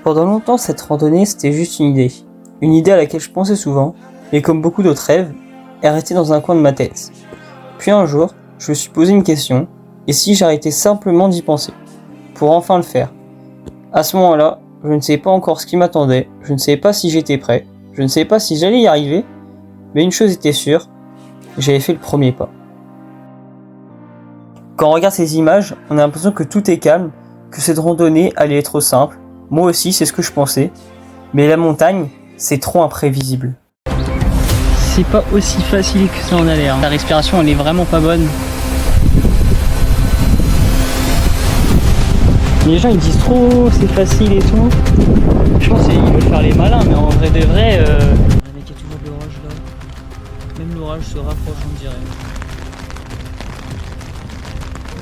Pendant longtemps, cette randonnée, c'était juste une idée. Une idée à laquelle je pensais souvent, mais comme beaucoup d'autres rêves, elle restait dans un coin de ma tête. Puis un jour, je me suis posé une question, et si j'arrêtais simplement d'y penser, pour enfin le faire? À ce moment-là, je ne savais pas encore ce qui m'attendait, je ne savais pas si j'étais prêt, je ne savais pas si j'allais y arriver, mais une chose était sûre, j'avais fait le premier pas. Quand on regarde ces images, on a l'impression que tout est calme, que cette randonnée allait être simple. Moi aussi, c'est ce que je pensais. Mais la montagne, c'est trop imprévisible. C'est pas aussi facile que ça en a l'air. La respiration, elle est vraiment pas bonne. Les gens, ils disent trop, c'est facile et tout. Je pense qu'ils veulent faire les malins, mais en vrai de vrai... Mec, il y a toujours de l'orage là. Même l'orage se rapproche, on dirait.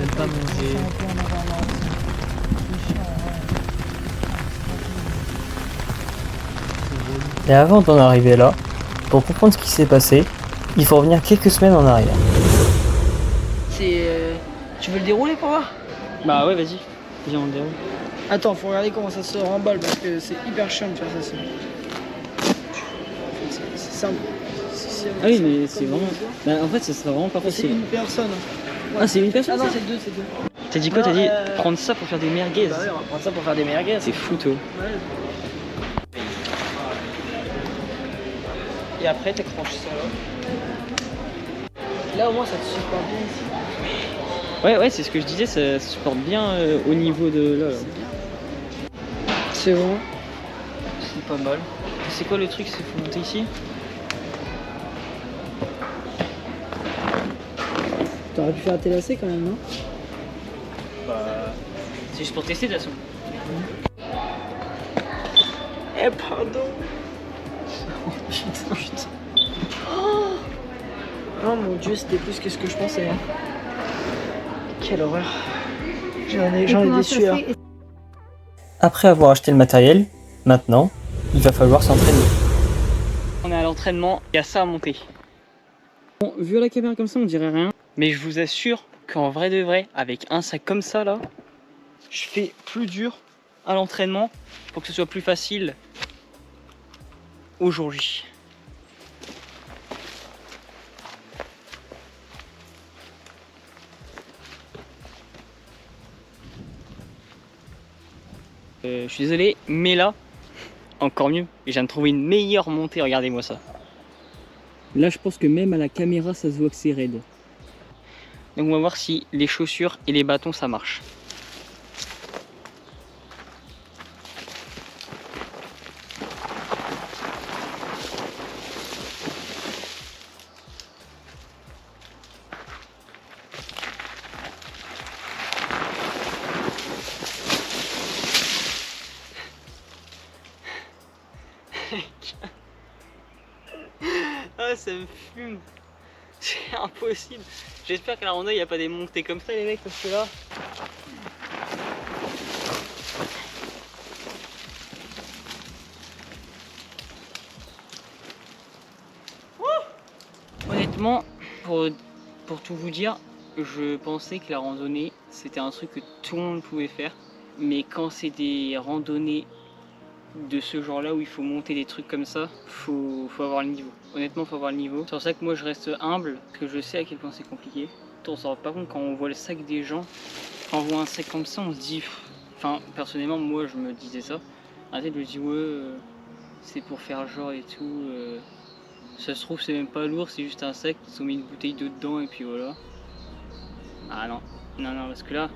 Même pas manger. Et avant d'en arriver là, pour comprendre ce qui s'est passé, il faut revenir quelques semaines en arrière. Tu veux le dérouler pour voir? Bah ouais, vas-y. Viens, on déroule. Attends, faut regarder comment ça se remballe parce que c'est hyper chiant de faire ça seul. C'est simple. Ah oui, mais c'est vraiment... Bah, en fait, ça serait vraiment pas C'est facile. une personne. Ah, c'est une Ah personne non, ça? c'est deux, c'est deux. T'as dit quoi? T'as Non, dit prendre ça pour faire des merguez. Bah ouais, on va prendre ça pour faire des merguez. C'est fou, toi. Ouais. Et après, t'accroches ça là. Là, au moins, ça te supporte bien ici. Ouais, c'est ce que je disais, ça supporte bien au niveau de là. C'est bon. C'est pas mal. C'est quoi le truc? C'est faut monter ici? T'aurais pu faire tes lacets quand même, non? Bah... C'est juste pour tester de toute façon. Eh, pardon. Putain. Oh mon dieu, c'était plus que ce que je pensais. Hein. Quelle horreur. J'en ai des sueurs. Après avoir acheté le matériel, maintenant, il va falloir s'entraîner. On est à l'entraînement, il y a ça à monter. Bon, vu à la caméra comme ça, on dirait rien. Mais je vous assure qu'en vrai de vrai, avec un sac comme ça là, je fais plus dur à l'entraînement pour que ce soit plus facile au jour J. Je suis désolé, mais là, encore mieux. Et je viens de trouver une meilleure montée, regardez-moi ça. Là, je pense que même à la caméra, ça se voit que c'est raide. Donc on va voir si les chaussures et les bâtons, ça marche. Ah, ça me fume. C'est impossible. J'espère que la randonnée, il n'y a pas des montées comme ça, les mecs, parce que là... Honnêtement, pour tout vous dire, je pensais que la randonnée, c'était un truc que tout le monde pouvait faire. Mais quand c'est des randonnées de ce genre là où il faut monter des trucs comme ça, faut avoir le niveau. Honnêtement, faut avoir le niveau. C'est pour ça que moi je reste humble, parce que je sais à quel point c'est compliqué. On s'en rend pas compte quand on voit le sac des gens. Quand on voit un sac comme ça, on se dit... Enfin, personnellement, moi je me disais ça. En tête, je me dis ouais, c'est pour faire genre et tout. Ça se trouve, c'est même pas lourd, c'est juste un sac, ils ont mis une bouteille d'eau dedans et puis voilà. Ah non, parce que là,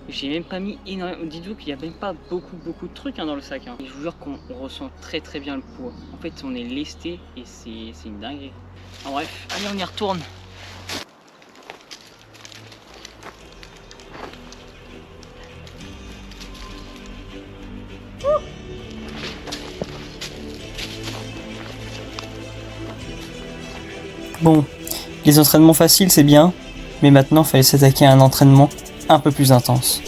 j'ai même pas mis énormément. Dites-vous qu'il n'y a même pas beaucoup de trucs dans le sac. Hein. Et je vous jure qu'on ressent très bien le poids. En fait, on est lesté et c'est une dinguerie. En bref, allez, on y retourne. Bon, les entraînements faciles c'est bien, mais maintenant il fallait s'attaquer à un entraînement un peu plus intense.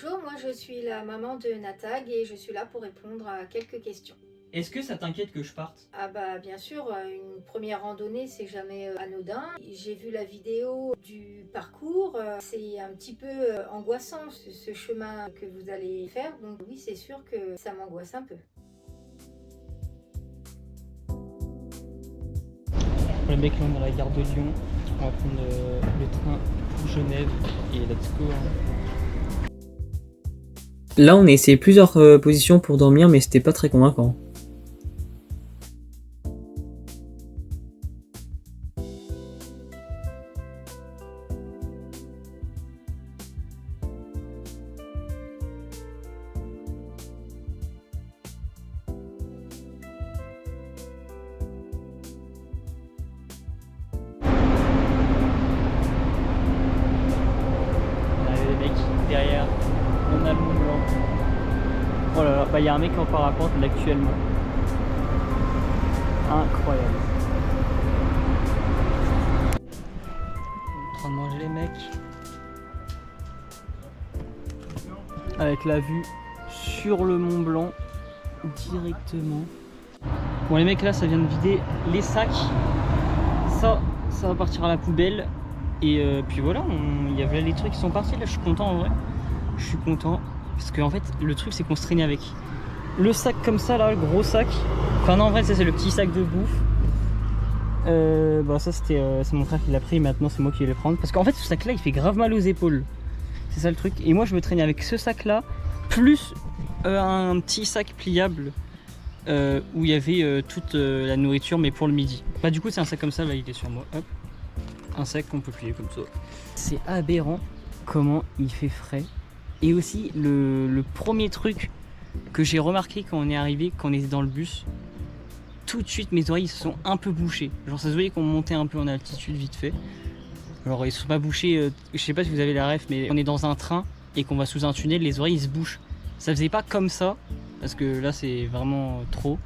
Bonjour, moi je suis la maman de Natag et je suis là pour répondre à quelques questions. Est-ce que ça t'inquiète que je parte? Ah bah bien sûr, une première randonnée c'est jamais anodin. J'ai vu la vidéo du parcours, c'est un petit peu angoissant ce chemin que vous allez faire, donc oui c'est sûr que ça m'angoisse un peu. Les mecs, là on est à la gare de Lyon, on va prendre le train pour Genève et let's go. Là, on a essayé plusieurs positions pour dormir, mais c'était pas très convaincant. Les mecs derrière, on a le Mont Blanc. Oh là là, bah il y a un mec en parapente là actuellement. Incroyable. En train de manger les mecs. Avec la vue sur le Mont Blanc directement. Bon les mecs là ça vient de vider les sacs. Ça va partir à la poubelle. Et puis voilà, il y avait les trucs qui sont partis là, je suis content en vrai. Je suis content parce qu'en fait le truc c'est qu'on se traînait avec le sac comme ça là, le gros sac. Enfin non en vrai ça c'est le petit sac de bouffe. Bah ça c'était c'est mon frère qui l'a pris, maintenant c'est moi qui vais le prendre. Parce qu'en fait ce sac là il fait grave mal aux épaules. C'est ça le truc. Et moi je me traînais avec ce sac là, plus un petit sac pliable où il y avait toute la nourriture mais pour le midi. Bah du coup c'est un sac comme ça là, il est sur moi. Hop. Un sac qu'on peut plier comme ça. C'est aberrant comment il fait frais. Et aussi le premier truc que j'ai remarqué quand on est arrivé, quand on était dans le bus, tout de suite mes oreilles se sont un peu bouchées. Genre ça se voyait qu'on montait un peu en altitude vite fait. Alors ils se sont pas bouchés, je sais pas si vous avez la ref, mais on est dans un train et qu'on va sous un tunnel, les oreilles ils se bouchent. Ça faisait pas comme ça, parce que là c'est vraiment trop.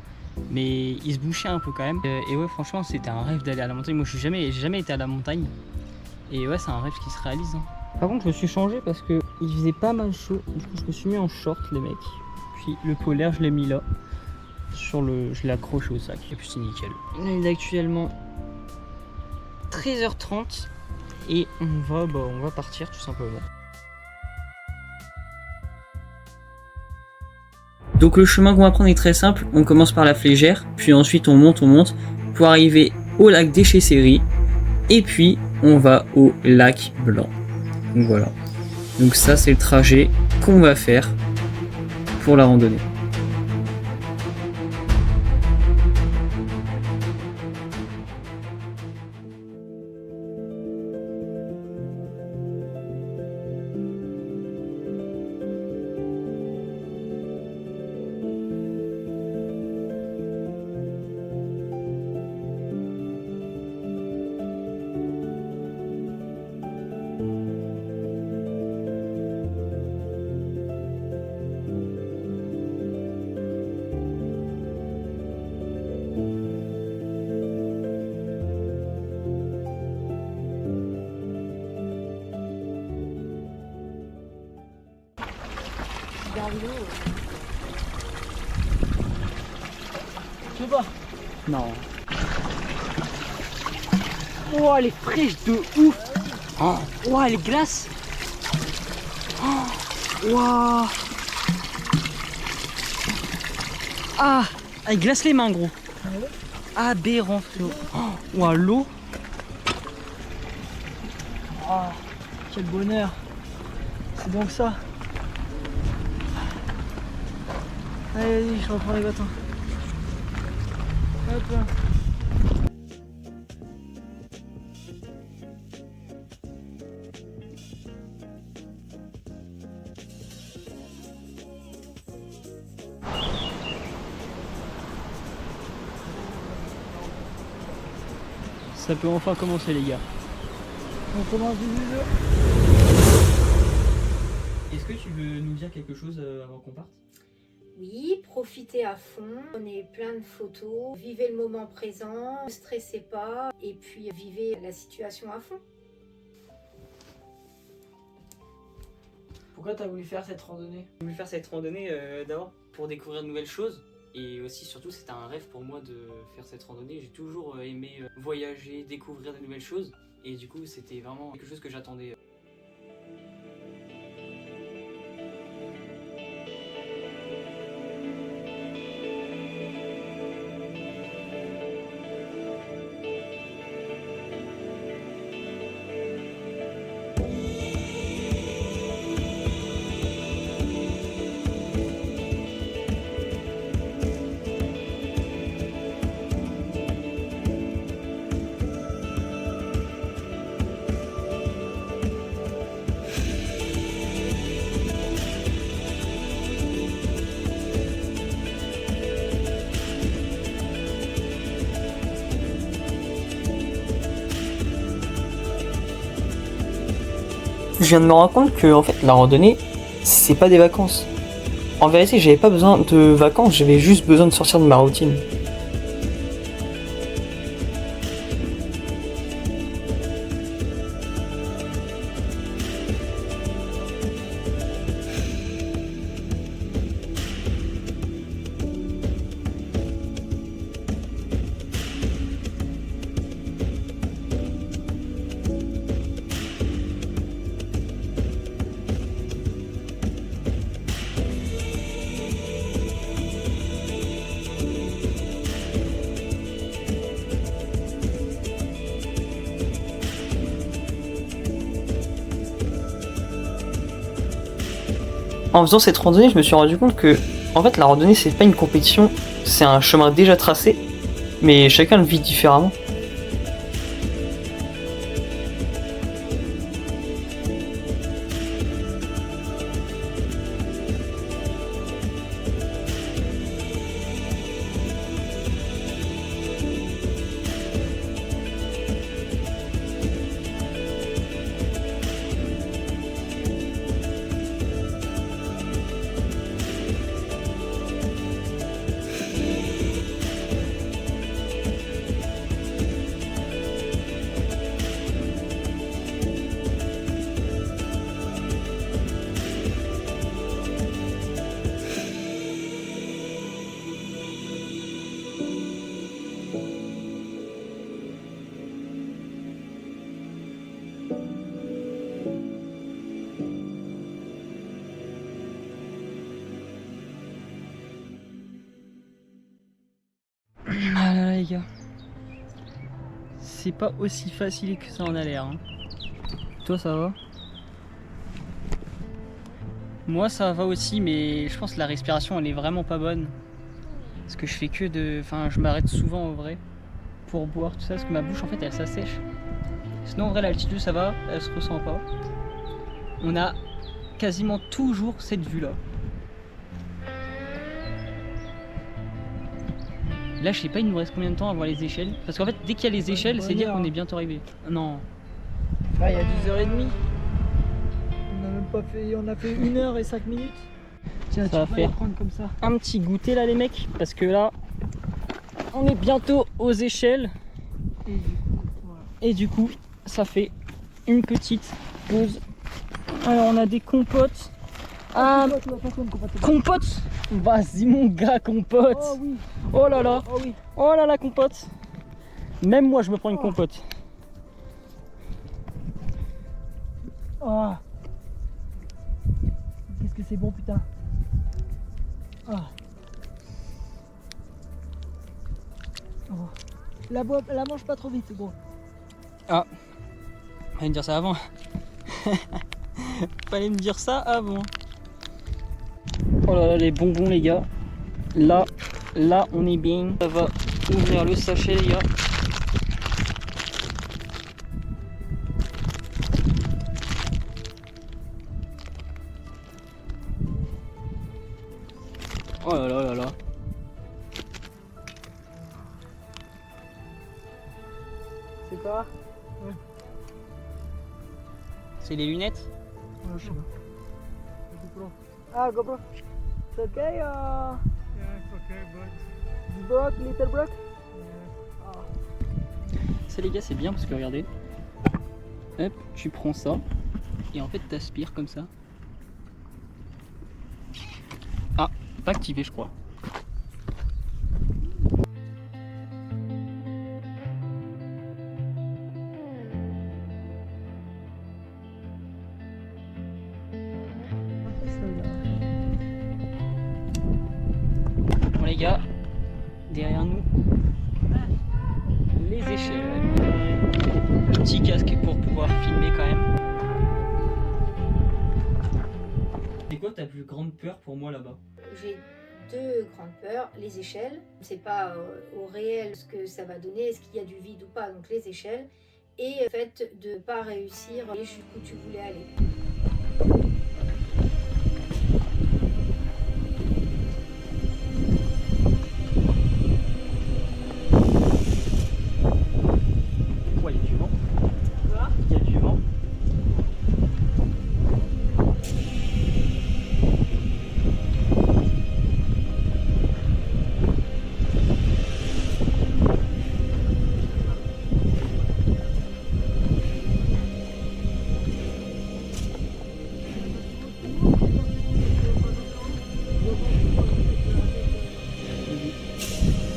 Mais il se bouchait un peu quand même. Et ouais franchement c'était un rêve d'aller à la montagne. Moi j'ai jamais été à la montagne. Et ouais c'est un rêve qui se réalise. Hein. Par contre je me suis changé parce que il faisait pas mal chaud. Du coup je me suis mis en short les mecs. Puis le polaire je l'ai mis là. Je l'ai accroché au sac. Et puis c'est nickel. Là il est actuellement 13h30. Et on va partir tout simplement. Donc le chemin qu'on va prendre est très simple, on commence par la Flégère, puis ensuite on monte pour arriver au lac des Chesseries, et puis on va au lac Blanc. Donc voilà. Donc ça c'est le trajet qu'on va faire pour la randonnée. Tu veux pas? Non. Oh elle est fraîche de ouf. Oh elle est glace. Oh, wow. Ah elle glace les mains gros. Aberrant frérot. Oh, wow, l'eau. Oh, quel bonheur. C'est donc ça. Allez, vas-y, je reprends les bâtons. Hop là. Ça peut enfin commencer les gars. On commence du jeu. Est-ce que tu veux nous dire quelque chose avant qu'on parte? Oui, profitez à fond, prenez plein de photos, vivez le moment présent, ne stressez pas et puis vivez la situation à fond. Pourquoi t'as voulu faire cette randonnée? J'ai voulu faire cette randonnée d'abord pour découvrir de nouvelles choses. Et aussi, surtout, c'était un rêve pour moi de faire cette randonnée. J'ai toujours aimé voyager, découvrir de nouvelles choses. Et du coup, c'était vraiment quelque chose que j'attendais. Je viens de me rendre compte que en fait la randonnée, c'est pas des vacances. En vérité, j'avais pas besoin de vacances, j'avais juste besoin de sortir de ma routine. En faisant cette randonnée, je me suis rendu compte que, en fait, la randonnée, c'est pas une compétition, c'est un chemin déjà tracé, mais chacun le vit différemment. Ah là là les gars, c'est pas aussi facile que ça en a l'air. Hein. Toi ça va? Moi ça va aussi, mais je pense que la respiration elle est vraiment pas bonne. Parce que je fais que de... Enfin je m'arrête souvent en vrai pour boire tout ça, parce que ma bouche en fait elle s'assèche. Sinon en vrai l'altitude ça va, elle se ressent pas. On a quasiment toujours cette vue là. Là, je sais pas, il nous reste combien de temps à voir les échelles. Parce qu'en fait, dès qu'il y a les échelles, c'est dire qu'on est bientôt arrivé. Non. Ah, il y a 10h30. On a même pas fait. On a fait 1h et 5 minutes. Tiens, Ça va tu peux faire la prendre comme ça. un petit goûter là, les mecs. Parce que là, on est bientôt aux échelles. Et du coup, voilà. Et du coup, ça fait une petite pause. Alors, on a des compotes. Ah, compote. Vas-y, mon gars, compote. Oh oui. Oh là là. Oh oui. Oh là là, compote. Même moi, je me prends une compote. Oh. Qu'est-ce que c'est bon, putain. Ah. Oh. La mange pas trop vite, c'est bon. Ah, fallait me dire ça avant. Fallait me dire ça avant. Oh là là, les bonbons, les gars. Là, on est bien. Ça va ouvrir le sachet, les gars. Oh là là là là. C'est quoi? C'est les lunettes? Oh, je sais pas. Ah, GoPro. It's okay, Yeah, it's okay, but it's broke, little broke? Ça les gars, c'est bien parce que regardez. Hop, tu prends ça et en fait t'aspires comme ça. Pas activé, je crois. Bon les gars, derrière nous, les échelles. Le petit casque pour pouvoir filmer quand même. C'est quoi ta plus grande peur pour moi là-bas? J'ai deux grandes peurs, les échelles. On ne sait pas au réel ce que ça va donner, est-ce qu'il y a du vide ou pas, donc les échelles. Et le fait de ne pas réussir à aller jusqu'où tu voulais aller. Ouais, il y a du vent. Quoi? Il y a du vent.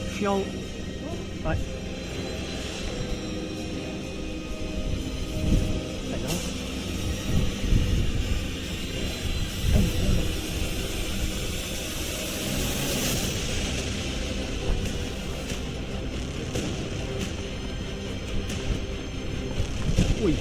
Je suis en haut. Ouais. Pas grave. Oui.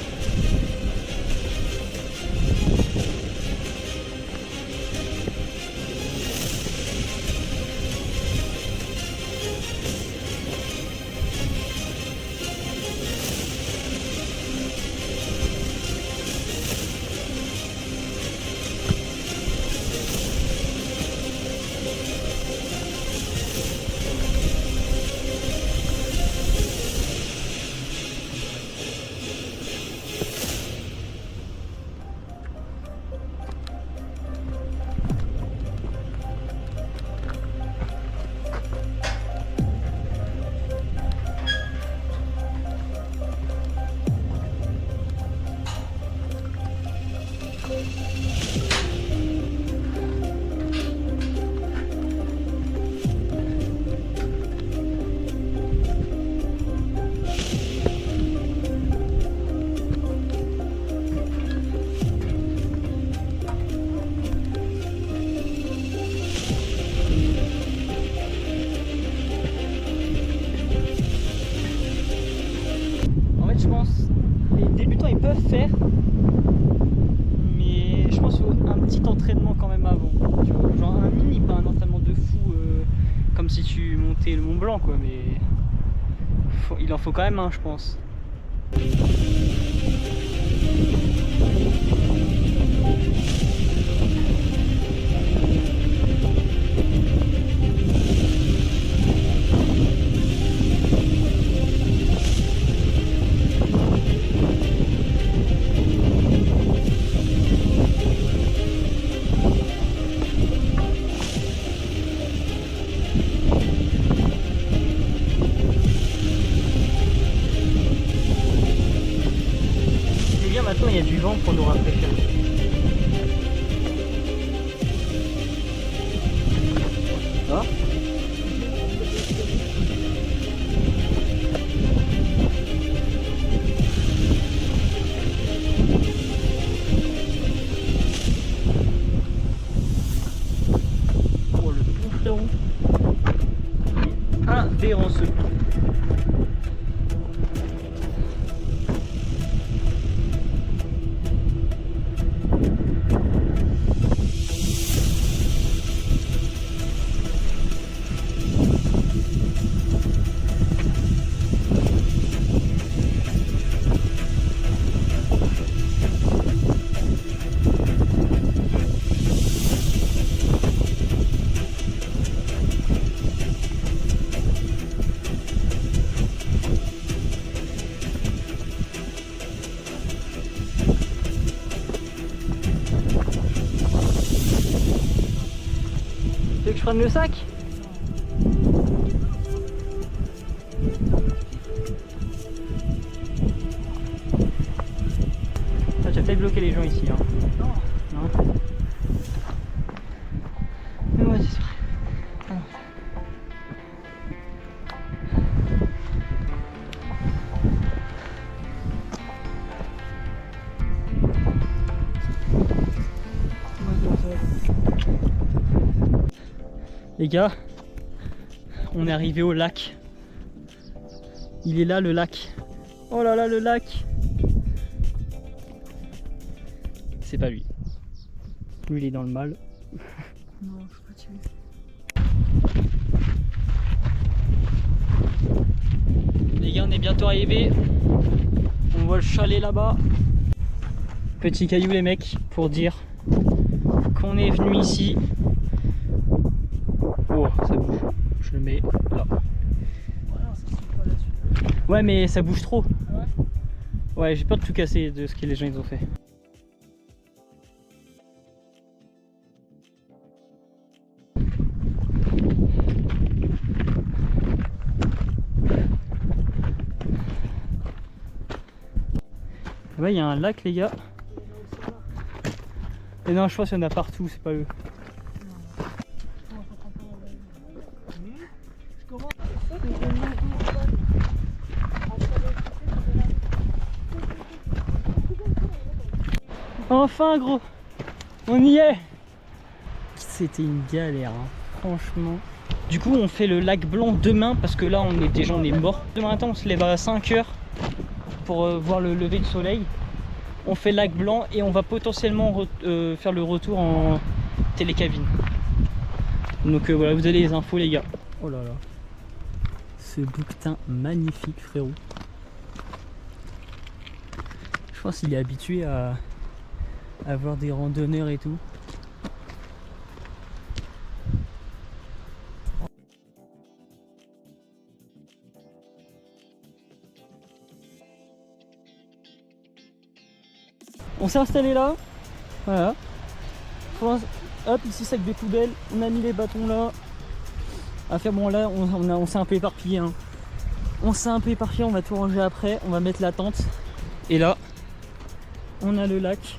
En fait, je pense les débutants ils peuvent faire, mais je pense qu'il faut un petit entraînement quand même avant. Tu vois, genre un mini, pas un entraînement de fou comme si tu montais le Mont Blanc quoi, mais il en faut quand même un, je pense. C'est bien, maintenant il y a du vent pour nous rafraîchir. Ça va ? Oh le bon frérot, adhérent ce coup. Tu veux que je prenne le sac? Ah, tu vas peut-être bloquer les gens ici. Hein. Non. Mais ouais, c'est vrai. Les gars, on est arrivé au lac. Il est là le lac. Oh là là le lac. C'est pas lui. Lui il est dans le mal. Non, je peux pas tuer. Les gars, on est bientôt arrivé. On voit le chalet là-bas. Petit caillou les mecs pour dire qu'on est venu ici. Oh ça bouge. Je le mets là. Ouais mais ça bouge trop. Ouais j'ai peur de tout casser de ce que les gens ils ont fait. Ouais, il y a un lac, les gars. Et non, je pense qu'il y en a partout, c'est pas eux. Enfin, gros, on y est. C'était une galère, hein, franchement. Du coup, on fait le lac Blanc demain parce que là, on est mort. Demain matin, on se lève à 5 h pour voir le lever du soleil. On fait lac Blanc et on va potentiellement faire le retour en télécabine. Donc voilà, vous avez les infos les gars. Oh là là, ce bouquetin magnifique frérot. Je pense qu'il est habitué à voir des randonneurs et tout. On s'est installé là, voilà. Hop, ici sac des poubelles, on a mis les bâtons là. À faire bon là, on s'est un peu éparpillé. Hein. On s'est un peu éparpillé, on va tout ranger après, on va mettre la tente. Et là, on a le lac.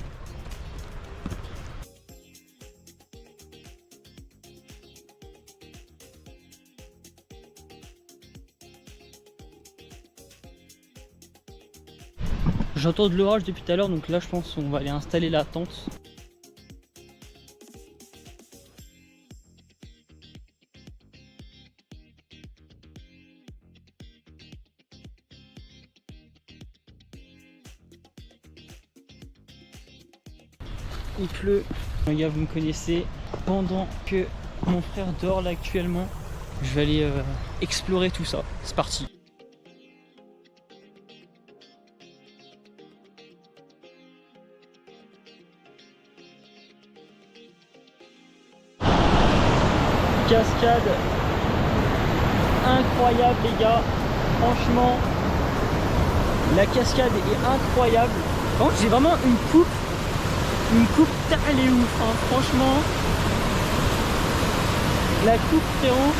J'entends de l'orage depuis tout à l'heure, donc là je pense qu'on va aller installer la tente. Il pleut. Les gars, vous me connaissez. Pendant que mon frère dort là actuellement, je vais aller explorer tout ça. C'est parti. Cascade incroyable les gars, franchement la cascade est incroyable. Par contre j'ai vraiment une coupe elle est ouf hein. Franchement la coupe frérot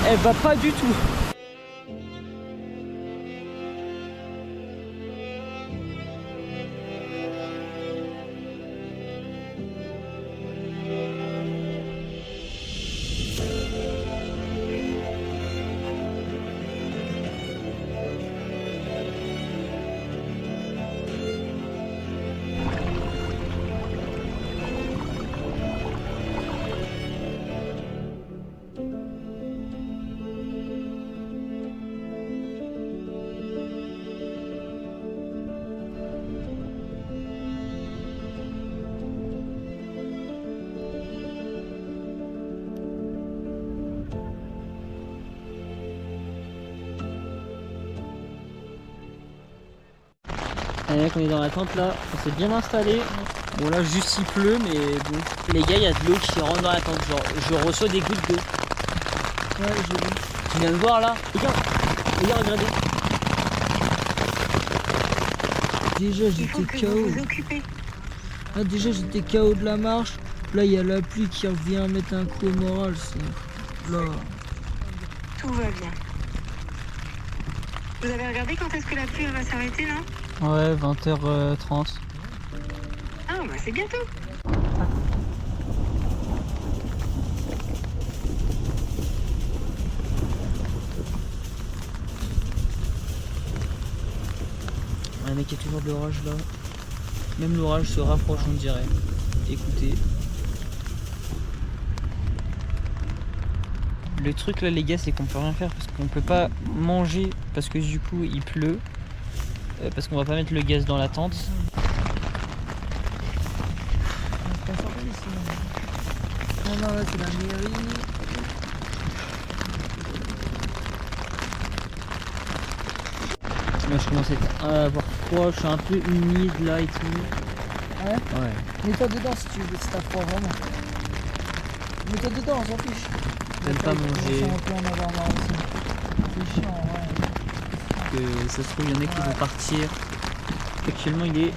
elle va pas du tout. Allez, on est dans la tente là, on s'est bien installé. Bon là juste il pleut mais bon. Les gars, il y a de l'eau qui rentre dans la tente, genre je reçois des gouttes d'eau. Ouais j'ai vu. Tu viens de voir là? Regarde, regardez. Déjà j'étais KO. Là déjà j'étais KO de la marche. Là il y a la pluie qui revient mettre un coup au moral. Là. Tout va bien. Vous avez regardé quand est-ce que la pluie va s'arrêter là? Ouais, 20h30. Ah bah c'est bientôt. Un mec, il y a toujours de l'orage là. Même l'orage se rapproche on dirait. Écoutez. Le truc là les gars c'est qu'on peut rien faire parce qu'on peut pas manger parce que du coup il pleut. Parce qu'on va pas mettre le gaz dans la tente. Non, là c'est la mairie. Moi je commence à avoir froid, je suis un peu humide là et tout. Ouais. Ouais. Mets-toi dedans si tu veux, si t'as froid vraiment. Mets-toi dedans, on s'en fiche. J'aime pas manger. On peut en avoir marre aussi. C'est chiant, ouais. Que ça se trouve, il y en a qui vont partir. Actuellement, il est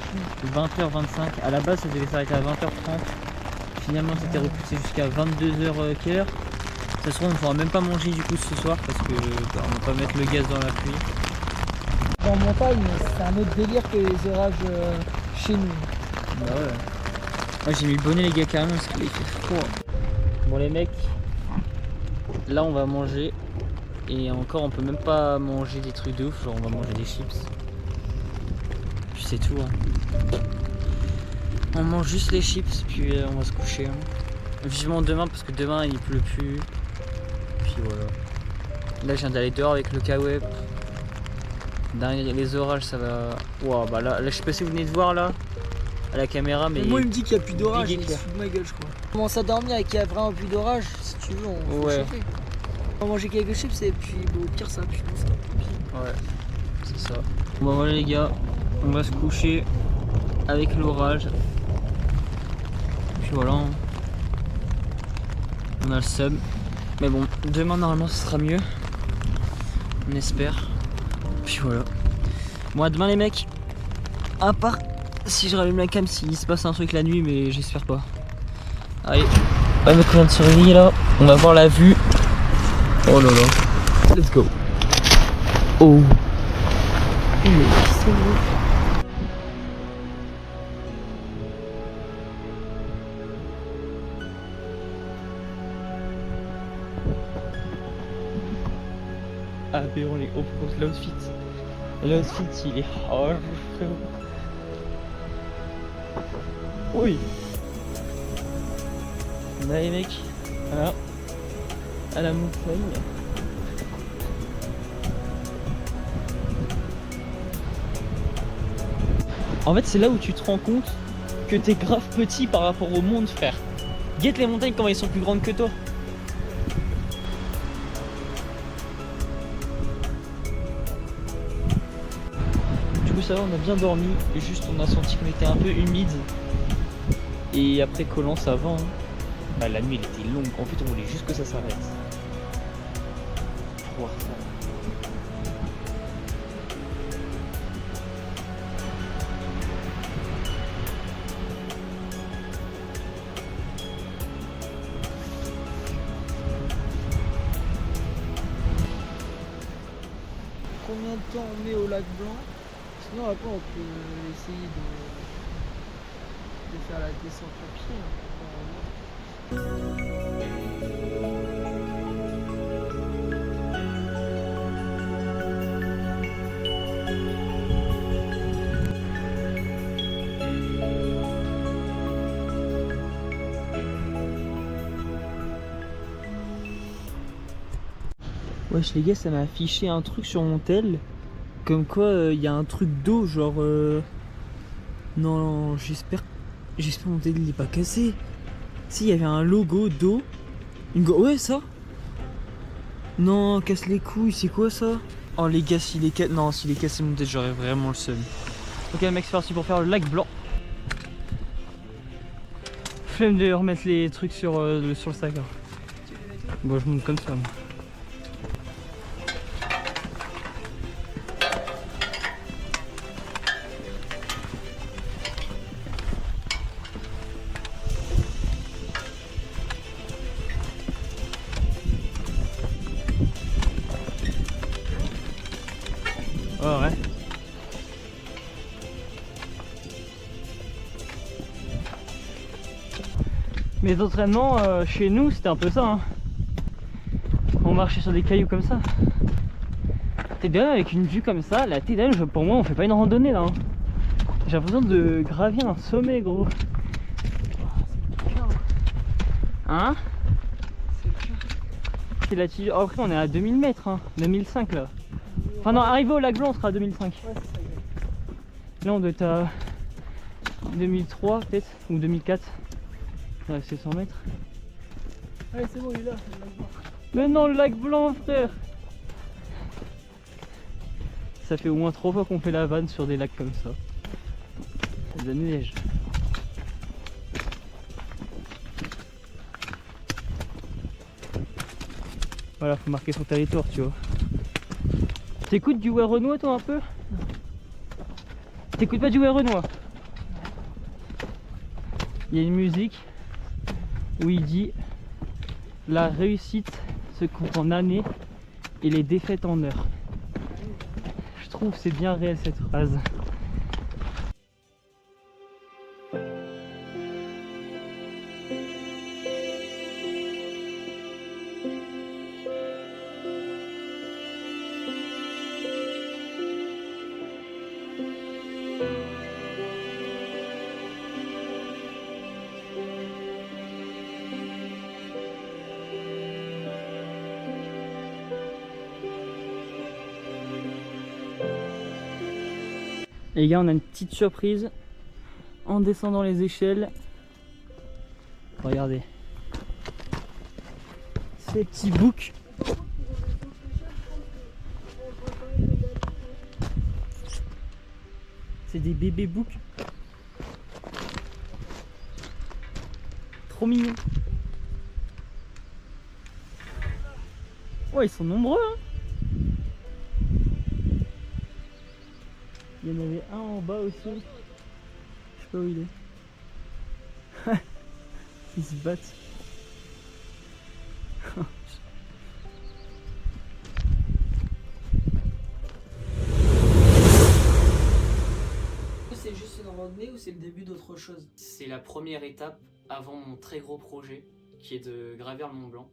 20h25. À la base, ça devait s'arrêter à 20h30. Finalement, c'était repoussé jusqu'à 22h. Ça se trouve, on ne pourra même pas manger du coup ce soir parce que on va pas mettre le gaz dans la pluie. En montagne, c'est un autre délire que les orages chez nous. Bah ouais. Moi, j'ai mis le bonnet, les gars, carrément parce qu'il fait froid. Bon, les mecs, là, on va manger. Et encore, on peut même pas manger des trucs de ouf. Genre, on va manger des chips. Puis c'est tout. Hein. On mange juste les chips, puis on va se coucher. Hein. Vivement demain, parce que demain il pleut plus. Puis voilà. Là, je viens d'aller dehors avec le kawaii. Derrière les orages, ça va. Wow, bah là, je sais pas si vous venez de voir là, à la caméra, mais. Moi, il me dit qu'il n'y a plus d'orage, il Big se fout de ma gueule, je crois. On commence à dormir et qu'il n'y a vraiment plus d'orage, si tu veux, on peut Ouais. chauffer. On va manger quelques chips et puis bon, au pire, ça pue. Ouais, c'est ça. Bon, voilà, les gars, on va se coucher avec l'orage. Puis voilà. Hein. On a le seum. Mais bon, demain, normalement, ce sera mieux. On espère. Puis voilà. Bon, à demain, les mecs. À part si je rallume la cam, s'il se passe un truc la nuit, mais j'espère pas. Allez. Ouais, mec, on vient de se réveiller là. On va voir la vue. Oh là là. Let's go. Oh. Ah, mais on est au contre l'outfit. L'outfit, il est. Oh, frérot. Oui. On a les mecs. Voilà. À la montagne. En fait, c'est là où tu te rends compte que t'es grave petit par rapport au monde, frère. Guette les montagnes comment ils sont plus grandes que toi. Du coup, ça va, on a bien dormi. Juste, on a senti qu'on était un peu humide. Et après, collant, ça va. Hein. Bah, la nuit, elle était longue. En fait, on voulait juste que ça s'arrête. Pour voir ça. Combien de temps on met au lac Blanc? Sinon après on peut essayer de faire la descente à pied. Wesh les gars, ça m'a affiché un truc sur mon tel. Comme quoi il y a un truc d'eau, genre non, j'espère mon tel il est pas cassé. Si, il y avait un logo d'eau. Ouais, ça. Non, casse les couilles, c'est quoi ça? Oh les gars, s'il est cassé, non, s'il est cassé mon tel, j'aurais vraiment le seum. Ok mec, c'est parti pour faire le lac blanc. Flemme de remettre les trucs sur le sac. Hein. Bon, je monte comme ça. Moi. Oh ouais. Mes entraînements chez nous c'était un peu ça hein. On marchait sur des cailloux comme ça. T'es bien avec une vue comme ça, la tête d'âge pour moi on fait pas une randonnée là hein. J'ai l'impression de gravir un sommet gros. Hein? C'est la tige. Oh, après on est à 2000 mètres, hein. 2005 là. Enfin non, arrivé au lac blanc on sera à 2005. Ouais, c'est ça, exact. Là on doit être à 2003 peut-être, ou 2004. Ouais, c'est 100 mètres. Allez, c'est bon, il est là, le lac blanc. Mais non, le lac blanc, frère. Ça fait au moins 3 fois qu'on fait la vanne sur des lacs comme ça. Il y a de la neige. Voilà, faut marquer son territoire, tu vois. T'écoutes du Renoir toi un peu? T'écoutes pas du Renoir? Il y a une musique où il dit: la réussite se compte en années et les défaites en heures. Je trouve que c'est bien réel cette phrase. Et les gars, on a une petite surprise en descendant les échelles. Regardez. Ces petits boucs. C'est des bébés boucs. Trop mignons. Oh, ils sont nombreux, hein. Il y en avait un en bas aussi. Je sais pas où il est. Ils se battent. C'est juste une randonnée ou c'est le début d'autre chose? C'est la première étape avant mon très gros projet qui est de gravir le Mont Blanc.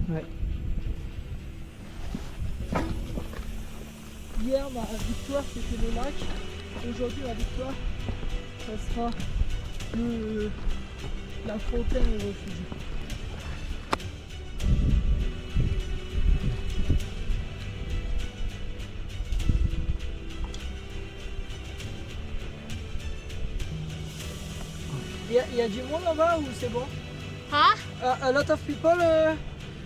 Ouais. Hier, ma victoire c'était le lac. Aujourd'hui, la victoire, ça sera la fontaine et le refuge. Il y a du monde là-bas ou c'est bon? Huh? A lot of people. There's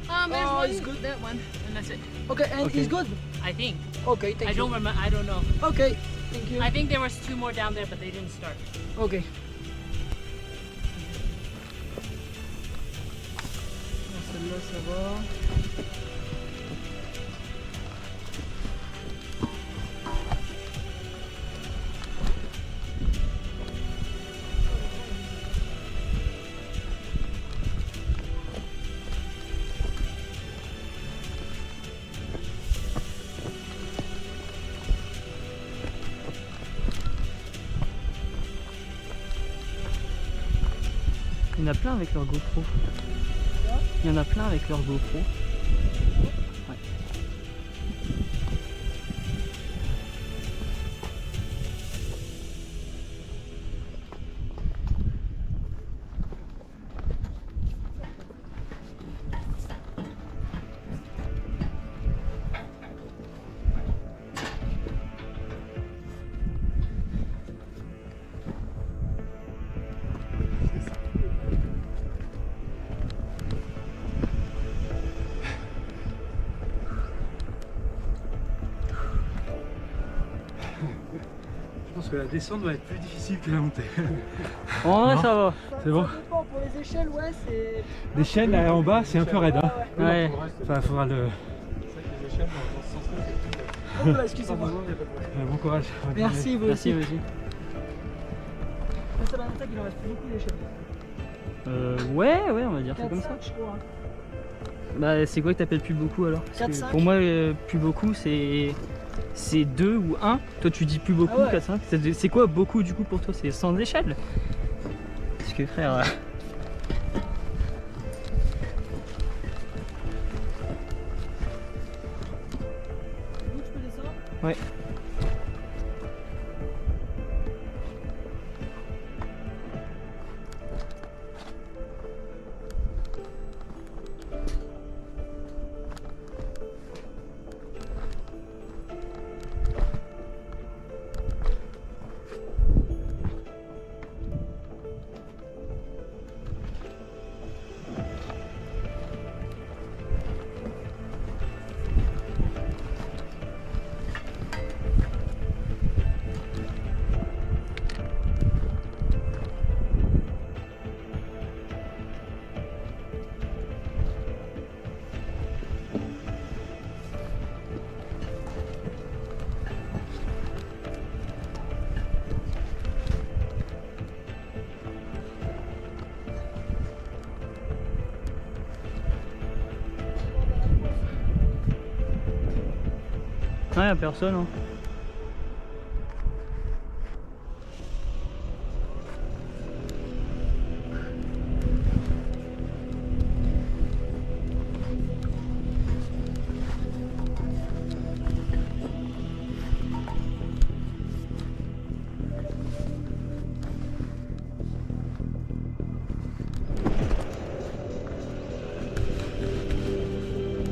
Oh, one, it's good. that one, and that's it. Okay, and Okay. it's good. I think. Okay, thank I you. don't remember. I don't know. Okay, thank you. I think there was 2 more down there, but they didn't start. Ok. Celle-là, ça va. Il y en a plein avec leur GoPro. Il y en a plein avec leur GoPro. Ouais. pense que la descente va être plus difficile que la montée. En vrai, Non. ça va. C'est bon? Pour les échelles, ouais, c'est. Les chaînes là en bas, c'est un peu raide. Hein. Ouais. Enfin, faudra le. Oh là, excusez-moi. Bon courage. Merci, vous Merci, aussi. vas-y. Ça va, attaque, il en reste plus beaucoup d'échelles. Ouais, on va dire ça 4, comme 5, ça. je crois. Bah, c'est quoi que t'appelles plus beaucoup alors? Parce 4, que 5. pour moi, plus beaucoup, c'est 2 ou 1. Toi, tu dis plus beaucoup, Ah ouais. 4, 5. C'est quoi beaucoup du coup pour toi? C'est sans échelle? Parce que frère. Vous, tu peux descendre? Ouais. Ouais, y'a personne. Hein.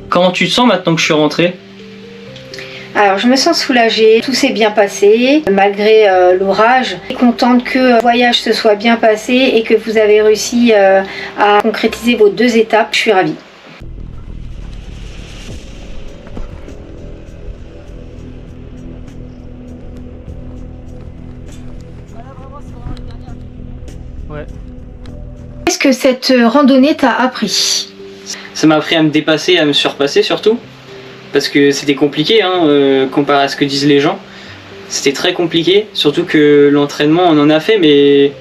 Comment tu te sens maintenant que je suis rentré? Alors je me sens soulagée, tout s'est bien passé malgré l'orage. Je suis contente que le voyage se soit bien passé et que vous avez réussi à concrétiser vos 2 étapes. Je suis ravie. Voilà, vraiment, c'est vraiment le dernier. Ouais. Qu'est-ce que cette randonnée t'a appris? Ça m'a appris à me dépasser, à me surpasser surtout. Parce que c'était compliqué, hein, comparé à ce que disent les gens. C'était très compliqué, surtout que l'entraînement on en a fait, mais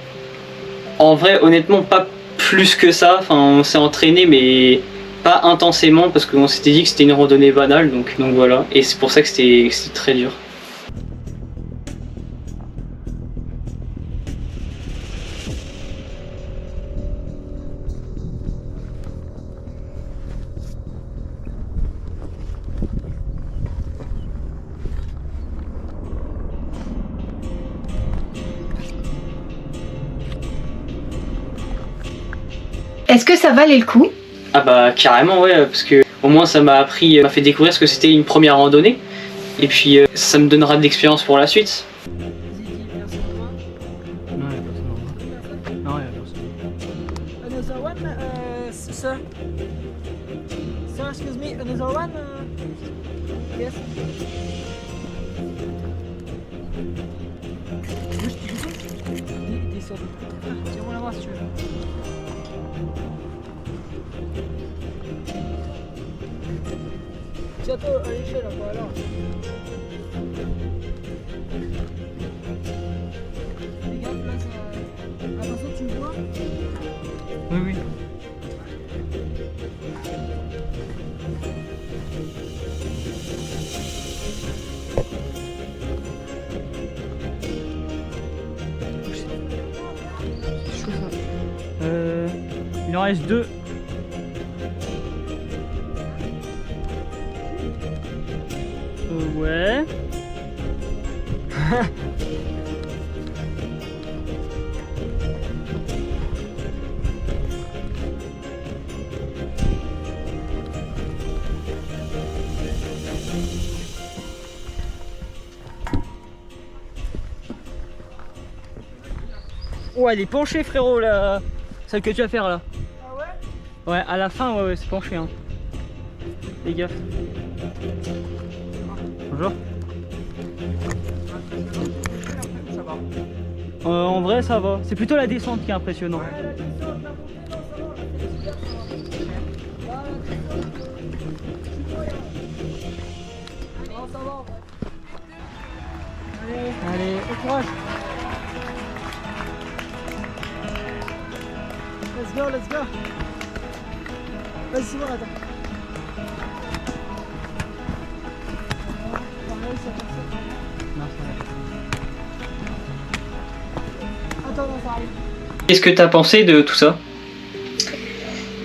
en vrai honnêtement pas plus que ça. Enfin on s'est entraîné mais pas intensément parce qu'on s'était dit que c'était une randonnée banale, donc voilà. Et c'est pour ça que c'était très dur. Est-ce que ça valait le coup? Ah bah carrément ouais, parce que au moins ça m'a appris, m'a fait découvrir ce que c'était une première randonnée. Et puis ça me donnera de l'expérience pour la suite. Vas-y, dis merci à toi. Non, y'a personne. Non, y'a personne. Another one, sir? Sir, excuse me, another one? Yes? Oui, je te dis ça. Tiens-moi la main si tu veux. Tiens-toi à l'échelle, voilà. Fais gaffe, là, ça... Attention, tu me vois? Oui, oui. C'est chaud ça. Il en reste 2. Ouais. Ouais, elle est penchée frérot là. Celle que tu vas faire là. Ah ouais? Ouais, à la fin, ouais, c'est penché. Hein. Fais gaffe. Bonjour. Ça va. En vrai, ça va. C'est plutôt la descente qui est impressionnante. Allez, au courage. Let's go, let's go. Vas-y, c'est bon, attends. Attends, non, ça arrive. Qu'est-ce que t'as pensé de tout ça?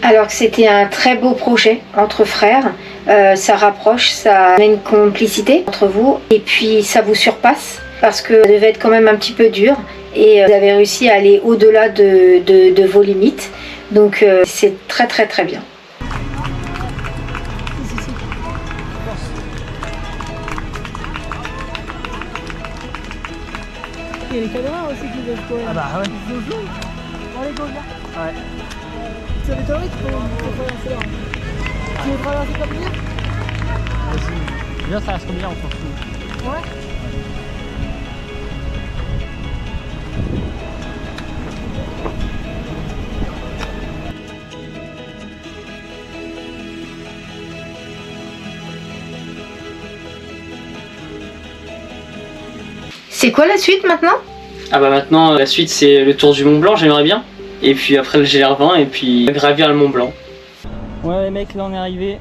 Alors que c'était un très beau projet entre frères, ça rapproche, ça met une complicité entre vous et puis ça vous surpasse parce que ça devait être quand même un petit peu dur et vous avez réussi à aller au-delà de vos limites. Donc c'est très très très bien. Il y a les caméras aussi qui veulent courir. Ah bah ouais. Bon, allez, go, viens. Ouais. Tu as des théories, tu peux traverser là. Tu veux traverser comme hier? Vas-y. Bien, ça reste combien, on s'en fout. Ouais. C'est quoi la suite maintenant? Ah bah maintenant, la suite c'est le tour du Mont Blanc, j'aimerais bien. Et puis après le GR20 et puis gravir le Mont Blanc. Ouais les mecs, là on est arrivé.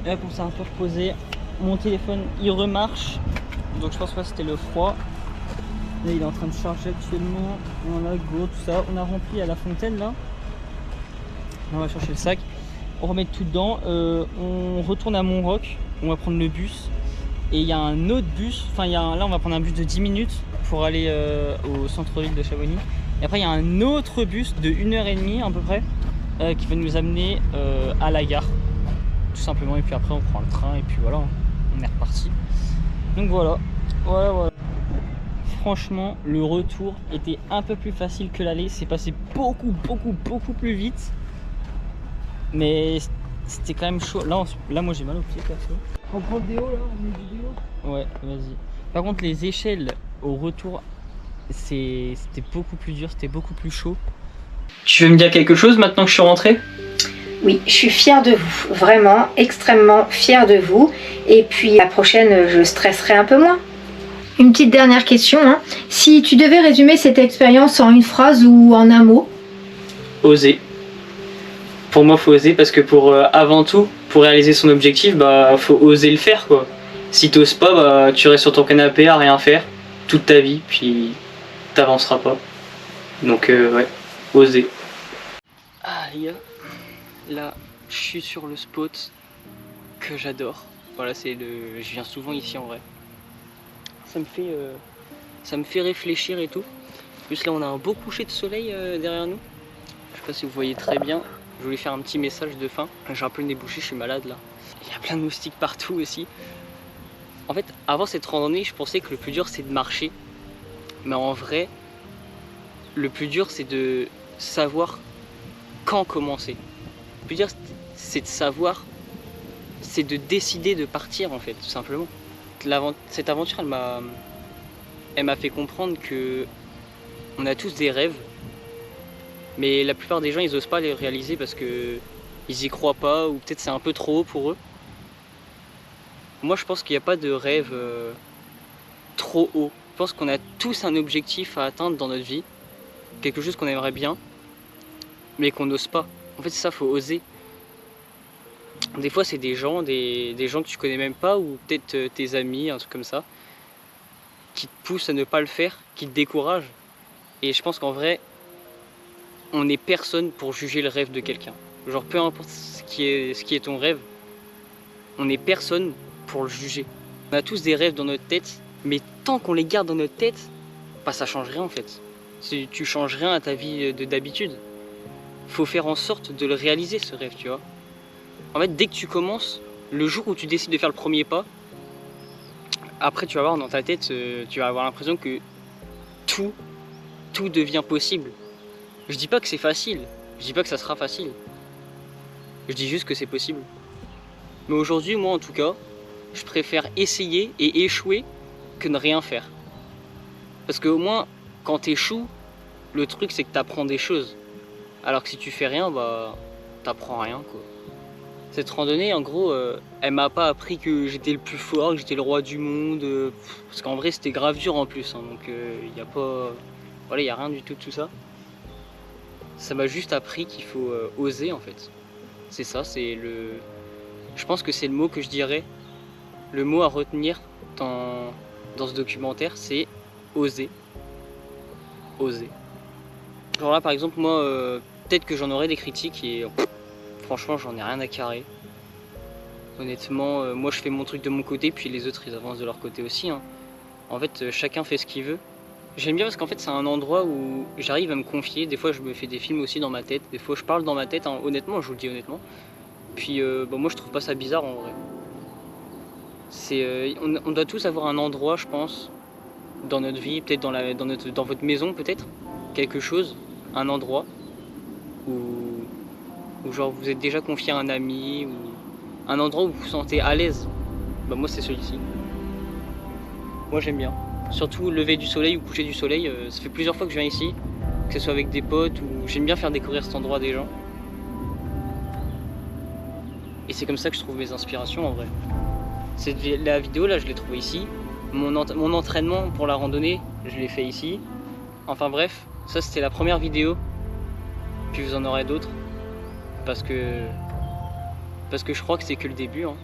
Hop, on s'est un peu reposé. Mon téléphone il remarche. Donc je pense que c'était le froid. Là il est en train de charger actuellement. Voilà, go, tout ça. On a rempli à la fontaine là. On va chercher le sac. On remet tout dedans. On retourne à Montroc. On va prendre le bus. Et il y a un autre bus, enfin là on va prendre un bus de 10 minutes pour aller au centre-ville de Chamonix. Et après il y a un autre bus de 1h30 à peu près qui va nous amener à la gare. Tout simplement, et puis après on prend le train et puis voilà, on est reparti. Donc voilà. Franchement le retour était un peu plus facile que l'aller, c'est passé beaucoup plus vite. Mais c'était quand même chaud. Là moi j'ai mal aux pieds perso. On prend le déo là, on met du déo. Ouais, vas-y. Par contre, les échelles au retour, c'était beaucoup plus dur, c'était beaucoup plus chaud. Tu veux me dire quelque chose maintenant que je suis rentré? Oui, je suis fière de vous, vraiment extrêmement fière de vous. Et puis la prochaine, je stresserai un peu moins. Une petite dernière question, hein. Si tu devais résumer cette expérience en une phrase ou en un mot? Oser. Pour moi, faut oser parce que avant tout, pour réaliser son objectif, bah faut oser le faire quoi. Si t'oses pas, bah tu restes sur ton canapé à rien faire toute ta vie, puis t'avanceras pas. Donc ouais, oser. Ah les gars, là je suis sur le spot que j'adore. Voilà, je viens souvent ici en vrai. Ça me fait réfléchir et tout. En plus là on a un beau coucher de soleil derrière nous. Je sais pas si vous voyez très bien. Je voulais faire un petit message de fin. J'ai un peu le nez bouché, je suis malade là. Il y a plein de moustiques partout aussi. En fait, avant cette randonnée, je pensais que le plus dur c'est de marcher. Mais en vrai, le plus dur c'est de savoir quand commencer. Le plus dur c'est de savoir, c'est de décider de partir en fait, tout simplement. Cette aventure, elle m'a fait comprendre que on a tous des rêves. Mais la plupart des gens, ils osent pas les réaliser parce que ils y croient pas ou peut-être c'est un peu trop haut pour eux. Moi, je pense qu'il n'y a pas de rêve trop haut. Je pense qu'on a tous un objectif à atteindre dans notre vie, quelque chose qu'on aimerait bien, mais qu'on n'ose pas. En fait, c'est ça, faut oser. Des fois, c'est des gens que tu connais même pas ou peut-être tes amis, un truc comme ça, qui te poussent à ne pas le faire, qui te découragent. Et je pense qu'en vrai, on n'est personne pour juger le rêve de quelqu'un. Genre peu importe ce qui est ton rêve, on n'est personne pour le juger. On a tous des rêves dans notre tête, mais tant qu'on les garde dans notre tête, bah ça change rien en fait. Tu changes rien à ta vie d'habitude. Faut faire en sorte de le réaliser ce rêve, tu vois. En fait, dès que tu commences, le jour où tu décides de faire le premier pas, après tu vas voir dans ta tête, tu vas avoir l'impression que tout devient possible. Je dis pas que c'est facile, je dis pas que ça sera facile. Je dis juste que c'est possible. Mais aujourd'hui, moi en tout cas, je préfère essayer et échouer que ne rien faire. Parce qu'au moins, quand t'échoues, le truc c'est que t'apprends des choses. Alors que si tu fais rien, bah t'apprends rien quoi. Cette randonnée, en gros, elle m'a pas appris que j'étais le plus fort, que j'étais le roi du monde. Parce qu'en vrai, c'était grave dur en plus. Hein, donc, il y a pas. Voilà, il y a rien du tout de tout ça. Ça m'a juste appris qu'il faut oser en fait. C'est ça, c'est le. Je pense que c'est le mot que je dirais. Le mot à retenir dans ce documentaire, c'est oser. Oser. Genre là, par exemple, moi, peut-être que j'en aurais des critiques et. Franchement, j'en ai rien à carrer. Honnêtement, moi je fais mon truc de mon côté, puis les autres ils avancent de leur côté aussi. Hein. En fait, chacun fait ce qu'il veut. J'aime bien parce qu'en fait, c'est un endroit où j'arrive à me confier. Des fois, je me fais des films aussi dans ma tête. Des fois, je parle dans ma tête, hein. Honnêtement, je vous le dis honnêtement. Puis, moi je trouve pas ça bizarre en vrai. On doit tous avoir un endroit, je pense, dans notre vie, peut-être dans votre maison, peut-être. Quelque chose, un endroit où genre vous êtes déjà confié à un ami, ou un endroit où vous vous sentez à l'aise. Bah moi c'est celui-ci. Moi j'aime bien. Surtout lever du soleil ou coucher du soleil, ça fait plusieurs fois que je viens ici, que ce soit avec des potes ou j'aime bien faire découvrir cet endroit des gens. Et c'est comme ça que je trouve mes inspirations en vrai. La vidéo là je l'ai trouvée ici. Mon entraînement pour la randonnée, je l'ai fait ici. Enfin bref, ça c'était la première vidéo. Puis vous en aurez d'autres. Parce que je crois que c'est que le début. Hein.